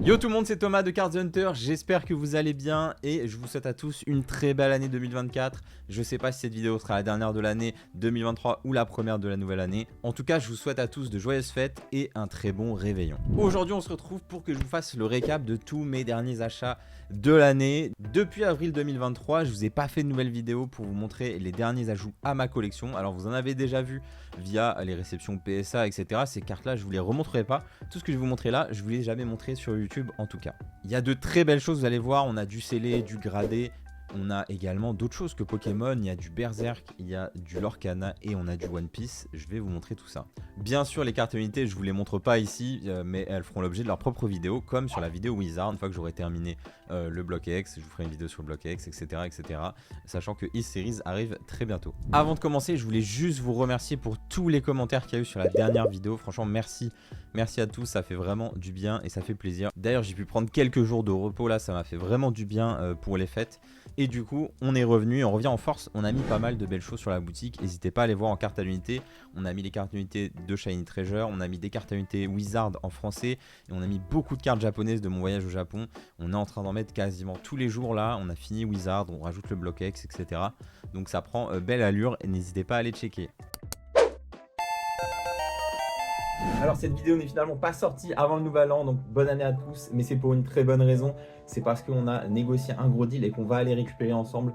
Yo tout le monde, c'est Thomas de Card Hunter, j'espère que vous allez bien et je vous souhaite à tous une très belle année 2024. Je sais pas si cette vidéo sera la dernière de l'année 2023 ou la première de la nouvelle année. En tout cas, je vous souhaite à tous de joyeuses fêtes et un très bon réveillon. Aujourd'hui, on se retrouve pour que je vous fasse le récap de tous mes derniers achats de l'année. Depuis avril 2023, je vous ai pas fait de nouvelles vidéos pour vous montrer les derniers ajouts à ma collection. Alors vous en avez déjà vu via les réceptions PSA, etc. Ces cartes-là, je vous les remontrerai pas. Tout ce que je vais vous montrer là, je vous l'ai jamais montré sur YouTube en tout cas. Il y a de très belles choses, vous allez voir. On a du scellé, du gradé. On a également d'autres choses que Pokémon, il y a du Berserk, il y a du Lorcana et on a du One Piece. Je vais vous montrer tout ça. Bien sûr, les cartes unités, je vous les montre pas ici, mais elles feront l'objet de leur propre vidéo, comme sur la vidéo Wizard. Une fois que j'aurai terminé le bloc X, je vous ferai une vidéo sur le bloc X, etc. etc. Sachant que E-Series arrive très bientôt. Avant de commencer, je voulais juste vous remercier pour tous les commentaires qu'il y a eu sur la dernière vidéo. Franchement, merci. Merci à tous, ça fait vraiment du bien et ça fait plaisir. D'ailleurs, j'ai pu prendre quelques jours de repos là, ça m'a fait vraiment du bien pour les fêtes. Et du coup, on est revenu, on revient en force. On a mis pas mal de belles choses sur la boutique. N'hésitez pas à aller voir en cartes à l'unité. On a mis les cartes à l'unité de Shiny Treasure. On a mis des cartes à l'unité Wizard en français. Et on a mis beaucoup de cartes japonaises de mon voyage au Japon. On est en train d'en mettre quasiment tous les jours là. On a fini Wizard, on rajoute le bloc X, etc. Donc ça prend belle allure et n'hésitez pas à aller checker. Alors cette vidéo n'est finalement pas sortie avant le nouvel an, donc bonne année à tous, mais c'est pour une très bonne raison. C'est parce qu'on a négocié un gros deal et qu'on va aller récupérer ensemble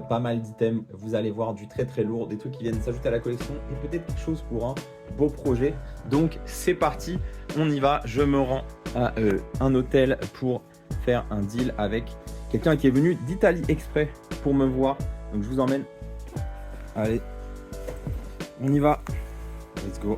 pas mal d'items. Vous allez voir du très très lourd, des trucs qui viennent s'ajouter à la collection et peut-être quelque chose pour un beau projet. Donc c'est parti, on y va. Je me rends à un hôtel pour faire un deal avec quelqu'un qui est venu d'Italie exprès pour me voir. Donc je vous emmène. Allez, on y va. Let's go.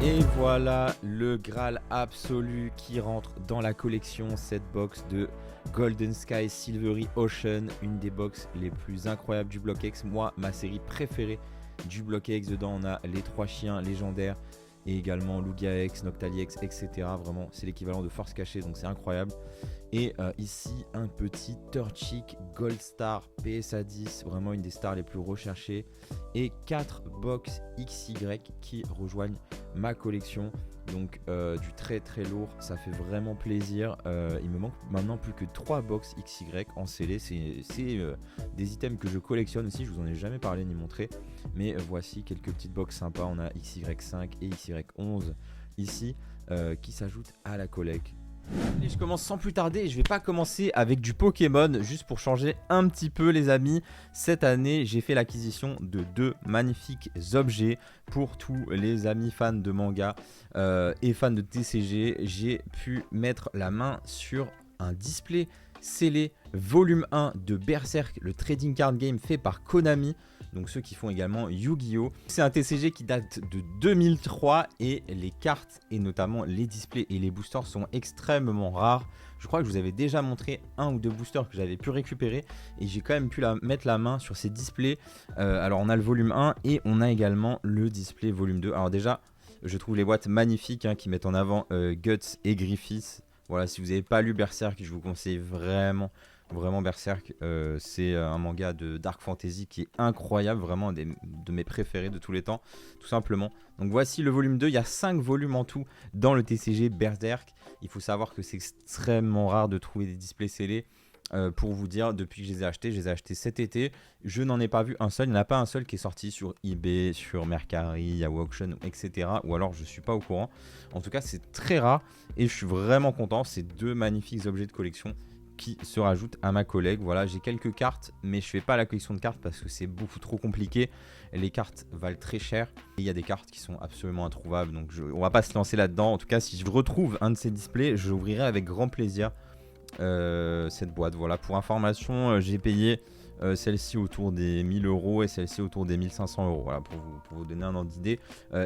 Et voilà le Graal absolu qui rentre dans la collection, cette box de Golden Sky Silvery Ocean, une des box les plus incroyables du bloc X. Moi, ma série préférée du bloc X, dedans on a les 3 chiens légendaires et également Lugia X, Noctali X, etc. Vraiment, c'est l'équivalent de Force Cachée, donc c'est incroyable. Et ici, un petit Turchic Gold Star PSA 10, vraiment une des stars les plus recherchées. Et 4 box XY qui rejoignent ma collection. Donc du très très lourd, ça fait vraiment plaisir. Il me manque maintenant plus que 3 box XY en scellé. C'est des items que je collectionne aussi, je vous en ai jamais parlé ni montré. Mais voici quelques petites box sympas. On a XY5 et XY11 ici qui s'ajoutent à la collecte. Et je commence sans plus tarder et je vais pas commencer avec du Pokémon, juste pour changer un petit peu les amis. Cette année j'ai fait l'acquisition de 2 magnifiques objets pour tous les amis fans de manga et fans de TCG. J'ai pu mettre la main sur un display scellé volume 1 de Berserk, le trading card game fait par Konami. Donc ceux qui font également Yu-Gi-Oh! C'est un TCG qui date de 2003 et les cartes et notamment les displays et les boosters sont extrêmement rares. Je crois que je vous avais déjà montré un ou deux boosters que j'avais pu récupérer et j'ai quand même pu mettre la main sur ces displays. Alors on a le volume 1 et on a également le display volume 2. Alors déjà, je trouve les boîtes magnifiques qui mettent en avant Guts et Griffiths. Voilà, si vous n'avez pas lu Berserk, je vous conseille vraiment Berserk. C'est un manga de Dark Fantasy qui est incroyable, vraiment de mes préférés de tous les temps, tout simplement. Donc voici le volume 2, il y a 5 volumes en tout dans le TCG Berserk. Il faut savoir que c'est extrêmement rare de trouver des displays scellés. Pour vous dire, depuis que je les ai achetés cet été, je n'en ai pas vu un seul. Il n'y en a pas un seul qui est sorti sur eBay, sur Mercari, Yahoo Auction, etc. Ou alors je ne suis pas au courant. En tout cas, c'est très rare et je suis vraiment content. C'est 2 magnifiques objets de collection qui se rajoutent à ma collecte. Voilà, j'ai quelques cartes, mais je fais pas la collection de cartes parce que c'est beaucoup trop compliqué. Les cartes valent très cher. Et il y a des cartes qui sont absolument introuvables. Donc on va pas se lancer là-dedans. En tout cas, si je retrouve un de ces displays, je l'ouvrirai avec grand plaisir. Cette boîte, voilà, pour information, j'ai payé celle-ci autour des 1000 € et celle-ci autour des 1500 €, voilà, pour vous donner un ordre d'idée.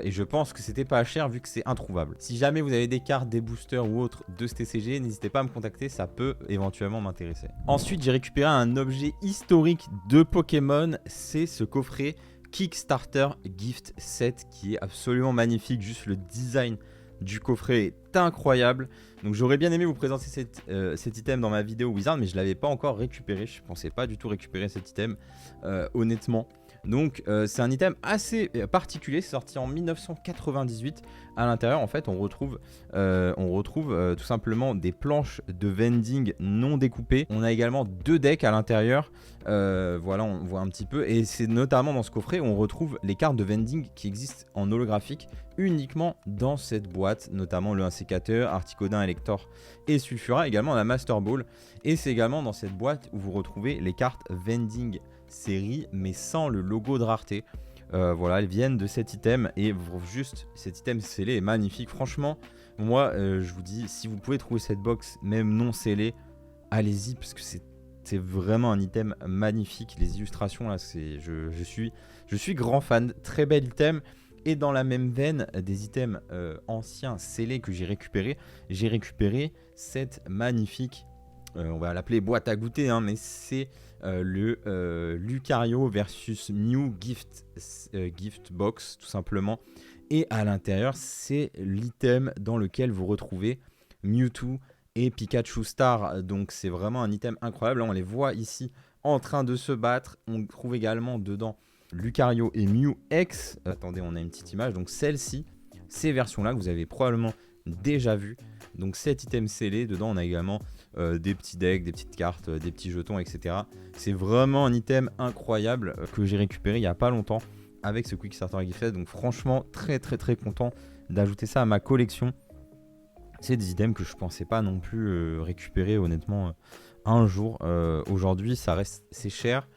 Et je pense que c'était pas cher vu que c'est introuvable. Si jamais vous avez des cartes, des boosters ou autres de ce TCG, n'hésitez pas à me contacter, ça peut éventuellement m'intéresser. Ensuite, j'ai récupéré un objet historique de Pokémon, c'est ce coffret Kickstarter Gift Set qui est absolument magnifique, juste le design du coffret est incroyable. Donc j'aurais bien aimé vous présenter cet item dans ma vidéo Wizard, mais je ne l'avais pas encore récupéré. Je ne pensais pas du tout récupérer cet item, honnêtement. Donc c'est un item assez particulier, c'est sorti en 1998. À l'intérieur, en fait, on retrouve tout simplement des planches de vending non découpées. On a également 2 decks à l'intérieur. Voilà, on voit un petit peu. Et c'est notamment dans ce coffret où on retrouve les cartes de vending qui existent en holographique uniquement dans cette boîte, notamment le 1 sécateur, Articodin, Elector et Sulfura, également la Master Ball. Et c'est également dans cette boîte où vous retrouvez les cartes vending série, mais sans le logo de rareté. Voilà, elles viennent de cet item et juste cet item scellé est magnifique. Franchement, moi, je vous dis, si vous pouvez trouver cette box, même non scellée, allez-y parce que c'est vraiment un item magnifique. Les illustrations là, je suis grand fan. Très bel item. Et dans la même veine des items anciens scellés que j'ai récupéré cette magnifique, on va l'appeler boîte à goûter, hein, mais c'est le Lucario versus Mew Gift Box, tout simplement. Et à l'intérieur, c'est l'item dans lequel vous retrouvez Mewtwo et Pikachu Star. Donc c'est vraiment un item incroyable. Là, on les voit ici en train de se battre. On trouve également dedans Lucario et Mew X. Attendez, on a une petite image. Donc celle-ci, ces versions-là que vous avez probablement déjà vues. Donc cet item scellé, dedans on a également des petits decks, des petites cartes, des petits jetons, etc. C'est vraiment un item incroyable que j'ai récupéré il n'y a pas longtemps avec ce Quick Starter Gifted. Donc franchement très content d'ajouter ça à ma collection. C'est des items que je pensais pas non plus récupérer honnêtement un jour. Aujourd'hui c'est cher,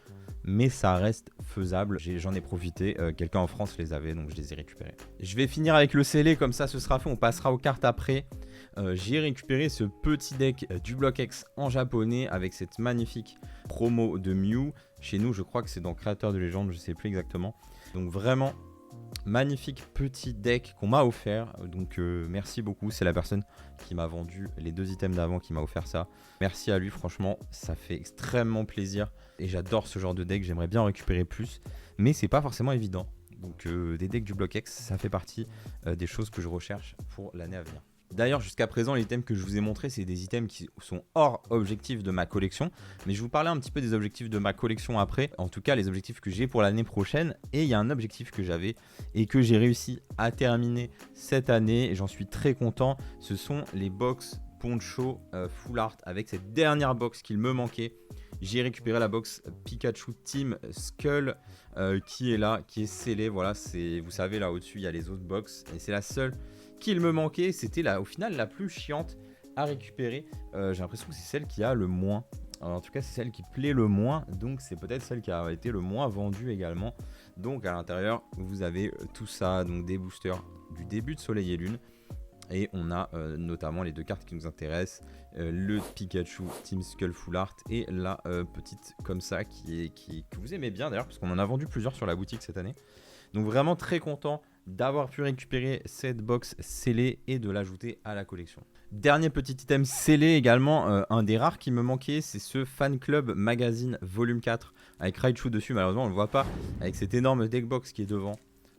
mais ça reste faisable. J'en ai profité, quelqu'un en France les avait, donc je les ai récupérés. Je vais finir avec le scellé, comme ça ce sera fait, on passera aux cartes après. J'ai récupéré ce petit deck du Block X en japonais avec cette magnifique promo de Mew. Chez nous, je crois que c'est dans Créateur de légende, je sais plus exactement. Donc vraiment magnifique petit deck qu'on m'a offert. Donc merci beaucoup, c'est la personne qui m'a vendu les 2 items d'avant qui m'a offert ça. Merci à lui, franchement, ça fait extrêmement plaisir. Et j'adore ce genre de deck, j'aimerais bien en récupérer plus. Mais c'est pas forcément évident. Donc des decks du Block X, ça fait partie des choses que je recherche pour l'année à venir. D'ailleurs, jusqu'à présent, les items que je vous ai montrés, c'est des items qui sont hors objectifs de ma collection. Mais je vais vous parler un petit peu des objectifs de ma collection après. En tout cas, les objectifs que j'ai pour l'année prochaine. Et il y a un objectif que j'avais et que j'ai réussi à terminer cette année. Et j'en suis très content. Ce sont les box Poncho Full Art avec cette dernière box qu'il me manquait. J'ai récupéré la box Pikachu Team Skull qui est là, qui est scellée. Voilà, vous savez, là au-dessus, il y a les autres box. Et c'est la seule qu'il me manquait. C'était au final la plus chiante à récupérer. J'ai l'impression que c'est celle qui a le moins. En tout cas, c'est celle qui plaît le moins. Donc, c'est peut-être celle qui a été le moins vendue également. Donc, à l'intérieur, vous avez tout ça. Donc, des boosters du début de Soleil et Lune. Et on a notamment les 2 cartes qui nous intéressent, le Pikachu Team Skull Full Art et la petite comme ça que vous aimez bien d'ailleurs parce qu'on en a vendu plusieurs sur la boutique cette année. Donc vraiment très content d'avoir pu récupérer cette box scellée et de l'ajouter à la collection. Dernier petit item scellé également, un des rares qui me manquait, c'est ce Fan Club Magazine Volume 4 avec Raichu dessus, malheureusement on ne le voit pas, avec cette énorme deck box qui est devant.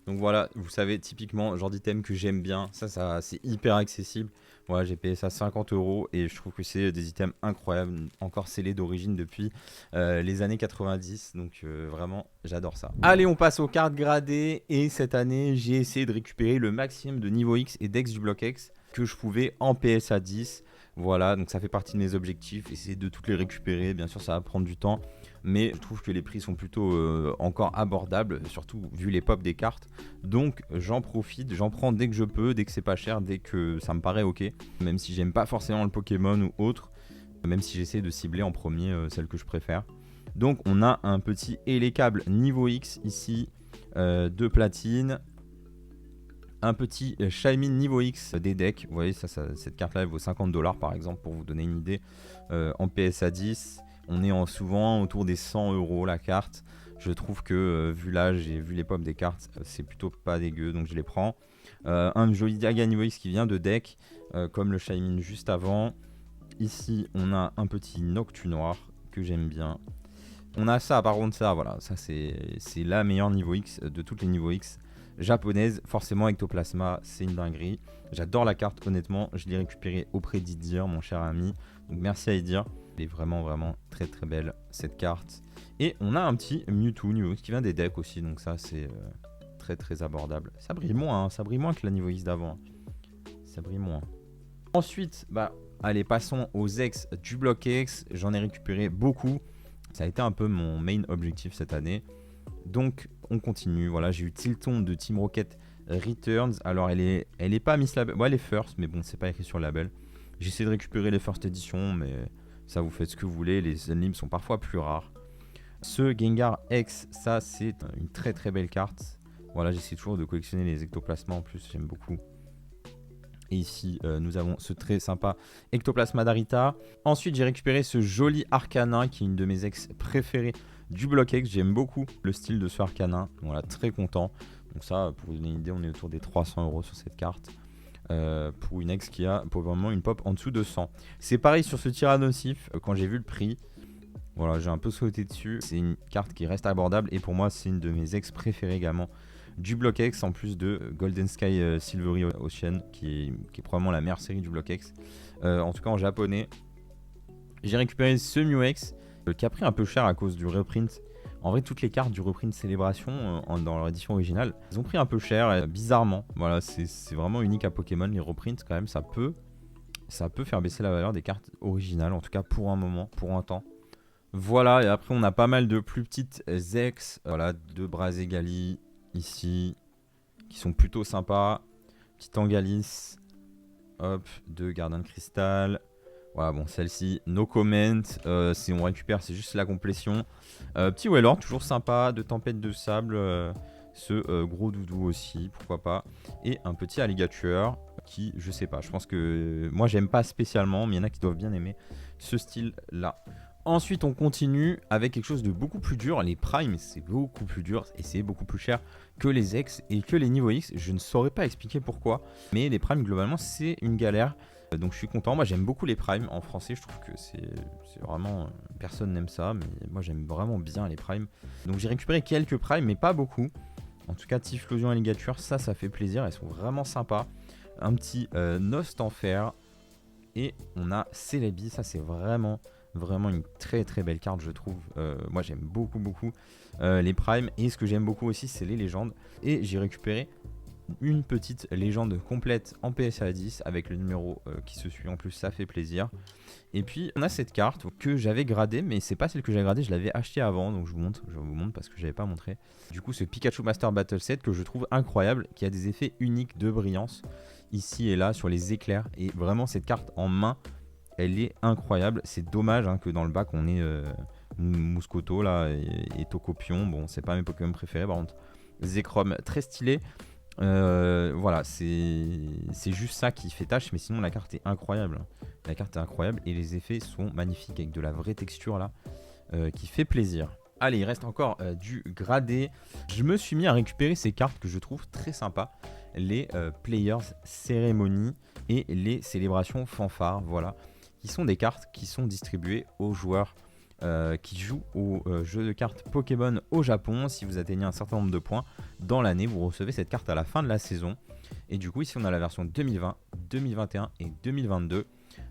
Donc voilà, vous savez, typiquement, genre d'item que j'aime bien. Ça c'est hyper accessible. Voilà, j'ai payé ça 50 € et je trouve que c'est des items incroyables, encore scellés d'origine depuis les années 90. Donc vraiment, j'adore ça. Allez, on passe aux cartes gradées. Et cette année, j'ai essayé de récupérer le maximum de niveau X et Dex du Block X que je pouvais en PSA 10. Voilà, donc ça fait partie de mes objectifs. Essayer de toutes les récupérer. Bien sûr, ça va prendre du temps. Mais je trouve que les prix sont plutôt encore abordables, surtout vu les pop des cartes. Donc j'en profite, j'en prends dès que je peux, dès que c'est pas cher, dès que ça me paraît ok. Même si j'aime pas forcément le Pokémon ou autre, même si j'essaie de cibler en premier celle que je préfère. Donc on a un petit Elecable niveau X ici, de platine. Un petit Shaymin niveau X des decks. Vous voyez, cette carte là elle vaut 50 $ par exemple, pour vous donner une idée, en PSA 10. On est souvent autour des 100 € la carte. Je trouve que vu l'âge et vu les pop des cartes, c'est plutôt pas dégueu, donc je les prends. Un joli Dialga niveau X qui vient de deck, comme le Shaymin juste avant. Ici, on a un petit Noctu noir que j'aime bien. On a ça, par contre, ça, voilà, ça c'est la meilleure niveau X de toutes les niveaux X. japonaise. Forcément, Ectoplasma, c'est une dinguerie. J'adore la carte, honnêtement. Je l'ai récupérée auprès d'Idir, mon cher ami. Donc merci à Idir. Elle est vraiment, vraiment très, très belle, cette carte. Et on a un petit Mewtwo qui vient des decks aussi. Donc ça, c'est très, très abordable. Ça brille moins, hein. Ça brille moins que la niveau X d'avant. Ça brille moins. Ensuite, allez, passons aux ex du bloc X. J'en ai récupéré beaucoup. Ça a été un peu mon main objectif cette année. Donc, on continue. Voilà, j'ai eu Tilton de Team Rocket Returns. Alors, elle est pas Miss Label. Bon, elle est first, mais bon, c'est pas écrit sur le label. J'ai essayé de récupérer les first editions, mais ça, vous faites ce que vous voulez. Les unlims sont parfois plus rares. Ce Gengar X, ça, c'est une très très belle carte. Voilà, j'essaie toujours de collectionner les ectoplasmas en plus, j'aime beaucoup. Et ici, nous avons ce très sympa Ectoplasma d'Arita. Ensuite, j'ai récupéré ce joli Arcanin qui est une de mes ex préférées du bloc X. J'aime beaucoup le style de ce Arcanin. Voilà, très content. Donc ça, pour vous donner une idée, on est autour des 300 € sur cette carte. Pour une ex qui a pour le moment une pop en dessous de 100. C'est pareil sur ce Tyrannosif. Quand j'ai vu le prix, voilà, j'ai un peu sauté dessus. C'est une carte qui reste abordable et pour moi, c'est une de mes ex préférées également du bloc X, en plus de Golden Sky Silvery Ocean qui est probablement la meilleure série du bloc X, en tout cas en japonais. J'ai récupéré ce Mew X qui a pris un peu cher à cause du reprint. En vrai, toutes les cartes du reprint Célébration dans leur édition originale, ils ont pris un peu cher, bizarrement. Voilà, c'est vraiment unique à Pokémon, les reprints quand même, ça peut faire baisser la valeur des cartes originales, en tout cas pour un moment, pour un temps. Voilà, et après on a pas mal de plus petites ex, voilà, de Brazegali ici, qui sont plutôt sympas. Petit Angalis, hop, de Gardien de Cristal. Voilà, bon, celle-ci, no comment. Si on récupère, c'est juste la complétion. Petit Wailord, toujours sympa. De Tempête de Sable. Ce gros doudou aussi, pourquoi pas. Et un petit Alligator qui, je sais pas, je pense que moi j'aime pas spécialement, mais il y en a qui doivent bien aimer ce style-là. Ensuite, on continue avec quelque chose de beaucoup plus dur. Les primes, c'est beaucoup plus dur et c'est beaucoup plus cher que les ex et que les niveaux X. Je ne saurais pas expliquer pourquoi, mais les primes, globalement, c'est une galère. Donc je suis content. Moi, j'aime beaucoup les primes. En français, je trouve que c'est vraiment... Personne n'aime ça, mais moi, j'aime vraiment bien les primes. Donc j'ai récupéré quelques primes, mais pas beaucoup. En tout cas, Typhlosion et Alligator, ça fait plaisir. Elles sont vraiment sympas. Un petit Nost en fer. Et on a Celebi. Ça, c'est vraiment une très très belle carte, je trouve. Moi, j'aime beaucoup les primes. Et ce que j'aime beaucoup aussi, c'est les légendes. Et j'ai récupéré une petite légende complète en PSA 10 avec le numéro qui se suit en plus, ça fait plaisir. Et puis on a cette carte que j'avais gradée, mais c'est pas celle que j'ai gradée, je l'avais achetée avant, donc je vous montre parce que j'avais pas montré. Du coup, ce Pikachu Master Battle Set que je trouve incroyable, qui a des effets uniques de brillance ici et là sur les éclairs. Et vraiment, cette carte en main, elle est incroyable. C'est dommage que dans le bac on ait Mouscoto là et Tokopion. Bon, c'est pas mes Pokémon préférés, par contre Zekrom très stylé. Voilà, c'est juste ça qui fait tâche, mais sinon la carte est incroyable. La carte est incroyable et les effets sont magnifiques avec de la vraie texture là qui fait plaisir. Allez, il reste encore du gradé. Je me suis mis à récupérer ces cartes que je trouve très sympas, les Players Ceremony et les Célébrations Fanfare, voilà, qui sont des cartes qui sont distribuées aux joueurs qui jouent au jeu de cartes Pokémon au Japon. Si vous atteignez un certain nombre de points dans l'année, vous recevez cette carte à la fin de la saison. Et du coup, ici, on a la version 2020, 2021 et 2022.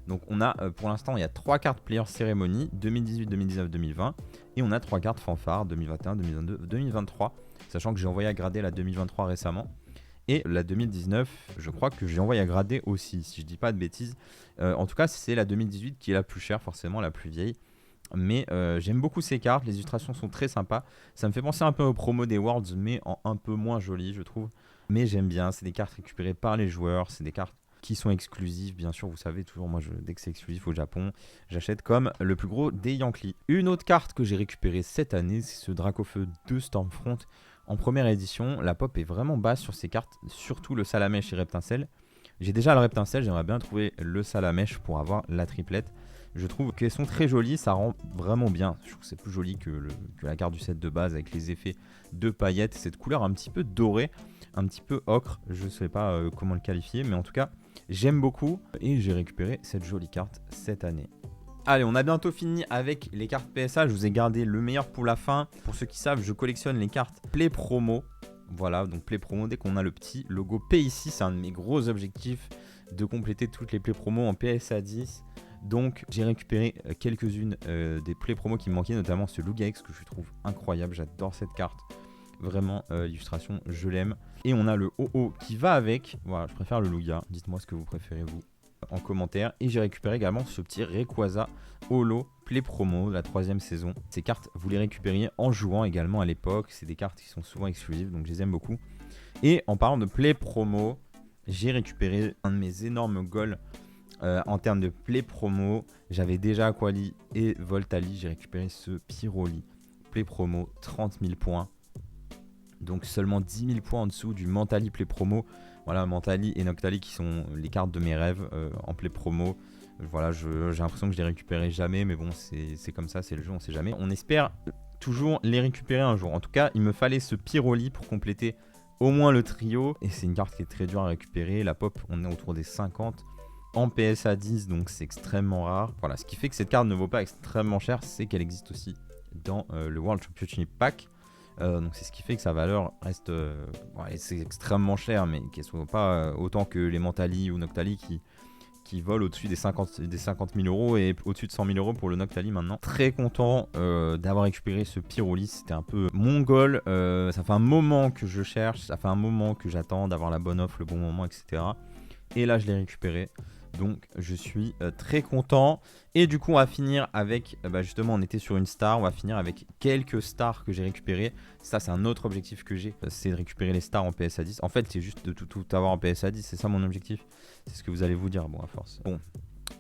Donc, on a pour l'instant, il y a 3 cartes Player Ceremony 2018, 2019, 2020. Et on a 3 cartes Fanfare 2021, 2022, 2023. Sachant que j'ai envoyé à grader la 2023 récemment. Et la 2019, je crois que j'ai envoyé à grader aussi, si je dis pas de bêtises. En tout cas, c'est la 2018 qui est la plus chère, forcément la plus vieille. Mais j'aime beaucoup ces cartes, les illustrations sont très sympas. Ça me fait penser un peu aux promos des Worlds, mais en un peu moins joli, je trouve. Mais j'aime bien, c'est des cartes récupérées par les joueurs, c'est des cartes qui sont exclusives, bien sûr, vous savez, toujours moi, dès que c'est exclusif au Japon, j'achète comme le plus gros des Yankees. Une autre carte que j'ai récupérée cette année, c'est ce Dracofeu de Stormfront. En première édition, la pop est vraiment basse sur ces cartes, surtout le Salamèche et Reptincelle. J'ai déjà le Reptincelle, j'aimerais bien trouver le Salamèche pour avoir la triplette. Je trouve qu'elles sont très jolies, ça rend vraiment bien. Je trouve que c'est plus joli que la carte du set de base avec les effets de paillettes. Cette couleur un petit peu dorée, un petit peu ocre, je ne sais pas comment le qualifier, mais en tout cas, j'aime beaucoup et j'ai récupéré cette jolie carte cette année. Allez, on a bientôt fini avec les cartes PSA. Je vous ai gardé le meilleur pour la fin. Pour ceux qui savent, je collectionne les cartes Play Promo. Voilà, donc play promo, dès qu'on a le petit logo P ici, c'est un de mes gros objectifs de compléter toutes les play promos en PSA 10. Donc j'ai récupéré quelques-unes des play promos qui me manquaient, notamment ce Lugax que je trouve incroyable, j'adore cette carte. Vraiment, l'illustration, je l'aime. Et on a le OO qui va avec. Voilà, je préfère le Lugia. Dites-moi ce que vous préférez, vous, en commentaire. Et j'ai récupéré également ce petit Rayquaza Holo Play Promo de la 3e saison. Ces cartes, vous les récupériez en jouant également à l'époque. C'est des cartes qui sont souvent exclusives, donc je les aime beaucoup. Et en parlant de Play Promo, j'ai récupéré un de mes énormes goals en termes de Play Promo. J'avais déjà Aquali et Voltali. J'ai récupéré ce Pyroli Play Promo, 30 000 points. Donc seulement 10 000 points en dessous du Mentali Play Promo. Voilà, Mentali et Noctali qui sont les cartes de mes rêves en Play Promo. Voilà, j'ai l'impression que je les récupérerai jamais, mais bon, c'est comme ça, c'est le jeu, on sait jamais. On espère toujours les récupérer un jour. En tout cas, il me fallait ce Pyroli pour compléter au moins le trio. Et c'est une carte qui est très dure à récupérer. La pop, on est autour des 50 en PSA 10, donc c'est extrêmement rare. Voilà, ce qui fait que cette carte ne vaut pas extrêmement cher, c'est qu'elle existe aussi dans le World Championship Pack. Donc c'est ce qui fait que sa valeur reste ouais, c'est extrêmement cher, mais qu'elle soit pas autant que les Mentali ou Noctali qui volent au-dessus des 50 000 euros et au-dessus de 100 000 euros pour le Noctali maintenant. Très content d'avoir récupéré ce Pyroli, c'était un peu mon goal. Ça fait un moment que je cherche, ça fait un moment que j'attends d'avoir la bonne offre, le bon moment, etc. Et là je l'ai récupéré. Donc je suis très content. Et du coup on va finir avec, justement on était sur une star, on va finir avec quelques stars que j'ai récupérées. Ça c'est un autre objectif que j'ai, c'est de récupérer les stars en PSA 10. En fait c'est juste de tout avoir en PSA 10, c'est ça mon objectif. C'est ce que vous allez vous dire, bon à force. Bon,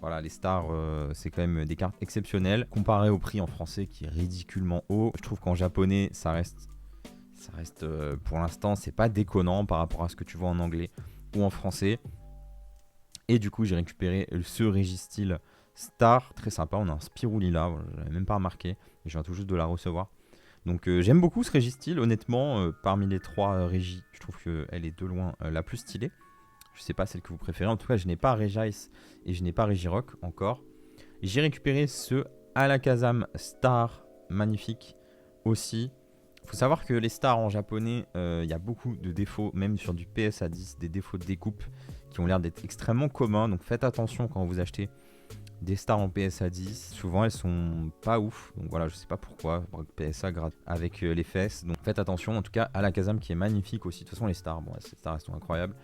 voilà les stars c'est quand même des cartes exceptionnelles. Comparé au prix en français qui est ridiculement haut, je trouve qu'en japonais ça reste pour l'instant c'est pas déconnant par rapport à ce que tu vois en anglais ou en français. Et du coup j'ai récupéré ce Registeel Star, très sympa, on a un Spiruli là, je l'avais même pas remarqué, et je viens tout juste de la recevoir. Donc j'aime beaucoup ce Registeel, honnêtement, parmi les 3 Régis, je trouve qu'elle est de loin la plus stylée. Je sais pas celle que vous préférez, en tout cas je n'ai pas Regice et je n'ai pas Regirock encore. J'ai récupéré ce Alakazam Star, magnifique aussi. Il faut savoir que les stars en japonais, il y a beaucoup de défauts, même sur du PSA 10, des défauts de découpe qui ont l'air d'être extrêmement communs. Donc faites attention quand vous achetez des stars en PSA 10. Souvent elles sont pas ouf. Donc voilà, je sais pas pourquoi. PSA gratte avec les fesses. Donc faites attention. En tout cas, Alakazam qui est magnifique aussi. De toute façon, les stars, bon, ces stars elles sont incroyables.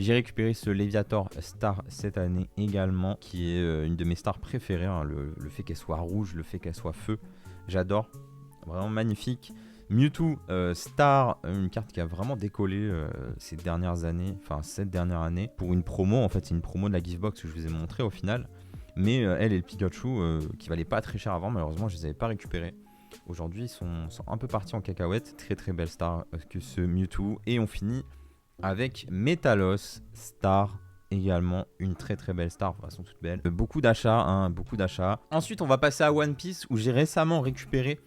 J'ai récupéré ce Léviator Star cette année également, qui est une de mes stars préférées. Hein. Le fait qu'elle soit rouge, le fait qu'elle soit feu, j'adore. Vraiment magnifique. Mewtwo Star, une carte qui a vraiment décollé ces dernières années, enfin cette dernière année, pour une promo. En fait c'est une promo de la Giftbox que je vous ai montré au final, mais elle et le Pikachu qui valaient pas très cher avant, malheureusement je les avais pas récupérés. Aujourd'hui ils sont un peu partis en cacahuète. Très très belle star que ce Mewtwo. Et on finit avec Metalos Star, également une très très belle star, de toute façon toute belle. Beaucoup d'achats, hein, beaucoup d'achats. Ensuite on va passer à One Piece où j'ai récemment récupéré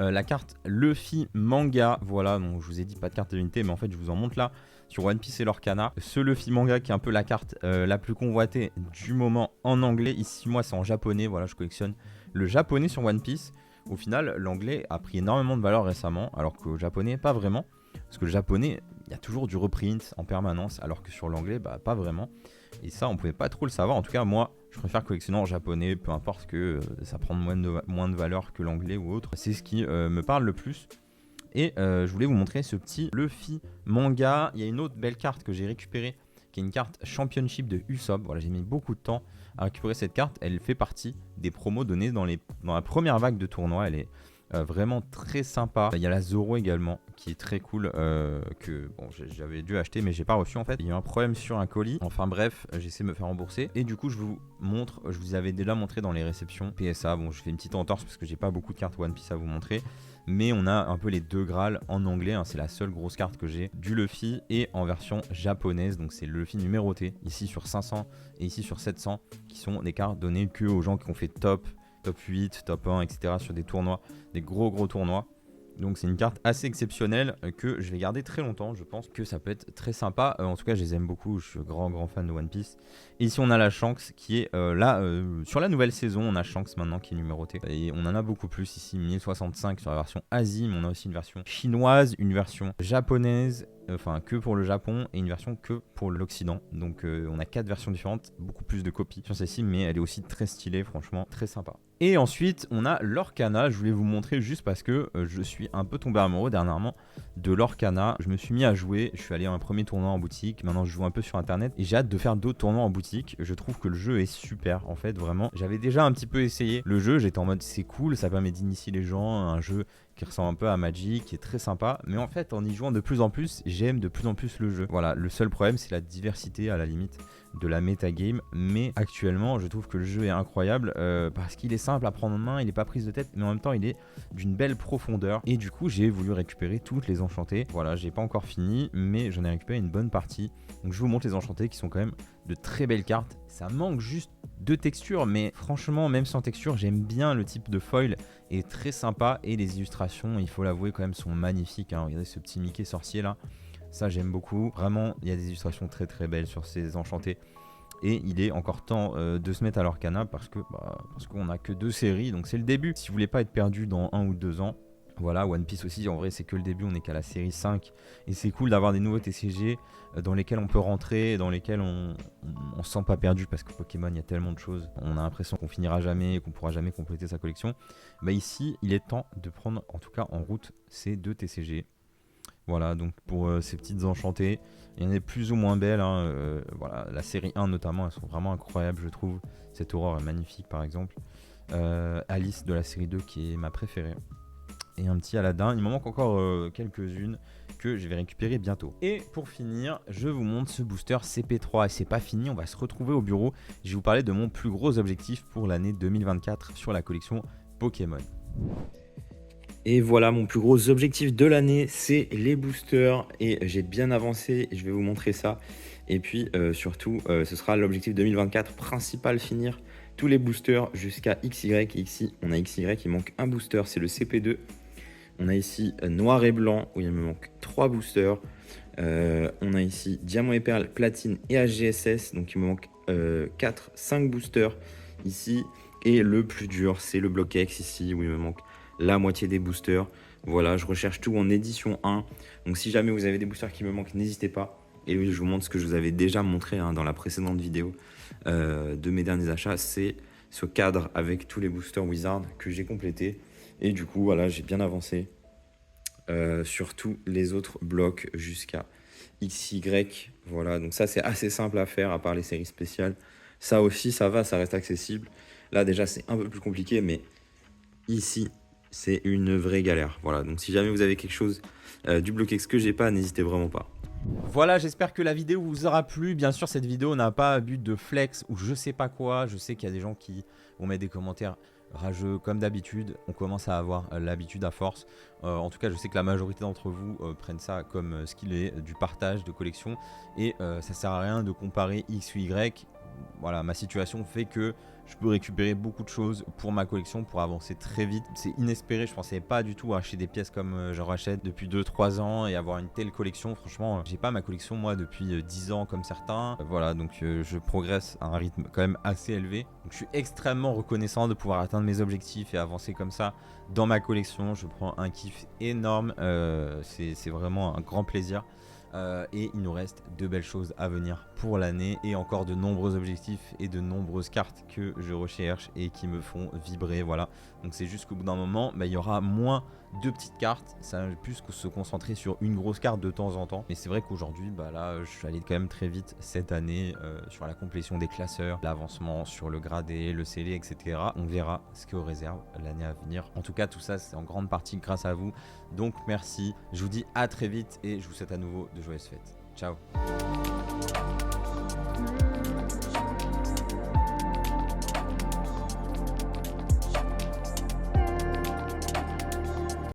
la carte Luffy Manga. Voilà, donc je vous ai dit pas de carte de unité, mais en fait je vous en montre là sur One Piece et l'Orcana. Ce Luffy Manga qui est un peu la carte la plus convoitée du moment en anglais. Ici moi c'est en japonais, voilà je collectionne le japonais sur One Piece. Au final l'anglais a pris énormément de valeur récemment, alors qu'au japonais pas vraiment. Parce que le japonais, il y a toujours du reprint en permanence, alors que sur l'anglais, pas vraiment. Et ça, on pouvait pas trop le savoir. En tout cas, moi, je préfère collectionner en japonais, peu importe que ça prenne moins de valeur que l'anglais ou autre. C'est ce qui me parle le plus. Et je voulais vous montrer ce petit Luffy Manga. Il y a une autre belle carte que j'ai récupérée, qui est une carte Championship de Usopp. Voilà, j'ai mis beaucoup de temps à récupérer cette carte. Elle fait partie des promos données dans la première vague de tournoi. Elle est vraiment très sympa. Il y a la Zoro également qui est très cool, que bon, j'avais dû acheter mais j'ai pas reçu en fait. Il y a eu un problème sur un colis. Enfin bref, j'essaie de me faire rembourser. Et du coup je vous montre, je vous avais déjà montré dans les réceptions PSA. Bon, je fais une petite entorse parce que j'ai pas beaucoup de cartes One Piece à vous montrer. Mais on a un peu les deux Graal en anglais, hein. C'est la seule grosse carte que j'ai du Luffy et en version japonaise. Donc c'est le Luffy numéroté, ici sur 500 et ici sur 700, qui sont des cartes données que aux gens qui ont fait top 8, top 1, etc. sur des tournois, des gros tournois. Donc c'est une carte assez exceptionnelle que je vais garder très longtemps. Je pense que ça peut être très sympa. En tout cas, je les aime beaucoup. Je suis grand fan de One Piece. Et ici, on a la Shanks qui est là sur la nouvelle saison. On a Shanks maintenant qui est numérotée. Et on en a beaucoup plus ici. 1065 sur la version Asie. Mais on a aussi une version chinoise, une version japonaise. Enfin, que pour le Japon et une version que pour l'Occident. Donc on a 4 versions différentes, beaucoup plus de copies sur celle-ci, mais elle est aussi très stylée, franchement, très sympa. Et ensuite, on a l'Orcana. Je voulais vous montrer juste parce que je suis un peu tombé amoureux dernièrement de l'Orcana. Je me suis mis à jouer, je suis allé à un premier tournoi en boutique, maintenant je joue un peu sur internet et j'ai hâte de faire d'autres tournois en boutique. Je trouve que le jeu est super, en fait, vraiment. J'avais déjà un petit peu essayé le jeu, j'étais en mode c'est cool, ça permet d'initier les gens à un jeu qui ressemble un peu à Magic, qui est très sympa. Mais en fait, en y jouant de plus en plus, j'aime de plus en plus le jeu. Voilà, le seul problème, c'est la diversité à la limite de la metagame. Mais actuellement, je trouve que le jeu est incroyable parce qu'il est simple à prendre en main, il n'est pas prise de tête, mais en même temps, il est d'une belle profondeur. Et du coup, j'ai voulu récupérer toutes les enchantées. Voilà, j'ai pas encore fini, mais j'en ai récupéré une bonne partie. Donc je vous montre les enchantées qui sont quand même de très belles cartes. Ça manque juste de texture, mais franchement, même sans texture, j'aime bien le type de foil, est très sympa et les illustrations, il faut l'avouer, quand même sont magnifiques. Hein. Regardez ce petit Mickey sorcier là, ça j'aime beaucoup. Vraiment, il y a des illustrations très belles sur ces enchantés. Et il est encore temps de se mettre à l'Orcana parce qu'on n'a que 2 séries, donc c'est le début. Si vous voulez pas être perdu dans 1 ou 2 ans, voilà, One Piece aussi, en vrai, c'est que le début, on n'est qu'à la série 5. Et c'est cool d'avoir des nouveaux TCG dans lesquels on peut rentrer, dans lesquels on se sent pas perdu parce que Pokémon, il y a tellement de choses. On a l'impression qu'on finira jamais et qu'on pourra jamais compléter sa collection. Bah ici, il est temps de prendre, en tout cas en route, ces 2 TCG. Voilà, donc pour ces petites enchantées, il y en a plus ou moins belles. Hein, voilà, la série 1 notamment, elles sont vraiment incroyables, je trouve. Cette aurore est magnifique, par exemple. Alice de la série 2 qui est ma préférée. Et un petit Aladdin. Il m'en manque encore quelques-unes que je vais récupérer bientôt. Et pour finir, je vous montre ce booster CP3. Et c'est pas fini, on va se retrouver au bureau. Je vais vous parler de mon plus gros objectif pour l'année 2024 sur la collection Pokémon. Et voilà, mon plus gros objectif de l'année, c'est les boosters. Et j'ai bien avancé, je vais vous montrer ça. Et puis surtout, ce sera l'objectif 2024 principal, finir tous les boosters jusqu'à XY. Et ici, on a XY, il manque un booster, c'est le CP2. On a ici noir et blanc, où il me manque 3 boosters. On a ici diamant et perle, platine et HGSS. Donc il me manque 5 boosters ici. Et le plus dur, c'est le bloc X ici, où il me manque la moitié des boosters. Voilà, je recherche tout en édition 1. Donc si jamais vous avez des boosters qui me manquent, n'hésitez pas. Et oui, je vous montre ce que je vous avais déjà montré dans la précédente vidéo de mes derniers achats. C'est ce cadre avec tous les boosters Wizard que j'ai complété. Et du coup, voilà, j'ai bien avancé sur tous les autres blocs jusqu'à XY. Voilà, donc ça, c'est assez simple à faire, à part les séries spéciales. Ça aussi, ça va, ça reste accessible. Là, déjà, c'est un peu plus compliqué, mais ici, c'est une vraie galère. Voilà, donc si jamais vous avez quelque chose du bloc X que j'ai pas, n'hésitez vraiment pas. Voilà, j'espère que la vidéo vous aura plu. Bien sûr, cette vidéo n'a pas but de flex ou je sais pas quoi. Je sais qu'il y a des gens qui vont mettre des commentaires rageux comme d'habitude. On commence à avoir l'habitude à force. En tout cas, je sais que la majorité d'entre vous prennent ça comme ce qu'il est, du partage de collection. Et ça sert à rien de comparer X ou Y. Voilà, ma situation fait que je peux récupérer beaucoup de choses pour ma collection pour avancer très vite. C'est inespéré, je pensais pas du tout acheter des pièces comme j'en rachète depuis 2-3 ans et avoir une telle collection. Franchement, j'ai pas ma collection moi depuis 10 ans comme certains. Voilà, donc je progresse à un rythme quand même assez élevé. Donc je suis extrêmement reconnaissant de pouvoir atteindre mes objectifs et avancer comme ça dans ma collection. Je prends un kiff énorme, c'est vraiment un grand plaisir. Et il nous reste de belles choses à venir pour l'année et encore de nombreux objectifs et de nombreuses cartes que je recherche et qui me font vibrer. Voilà, donc c'est juste qu'au bout d'un moment il y aura moins de petites cartes, ça va plus que se concentrer sur une grosse carte de temps en temps. Mais c'est vrai qu'aujourd'hui là je suis allé quand même très vite cette année sur la complétion des classeurs, l'avancement sur le gradé, le scellé, etc. On verra ce que réserve l'année à venir. En tout cas, tout ça c'est en grande partie grâce à vous, donc merci. Je vous dis à très vite et je vous souhaite à nouveau de joyeuses fêtes. Ciao.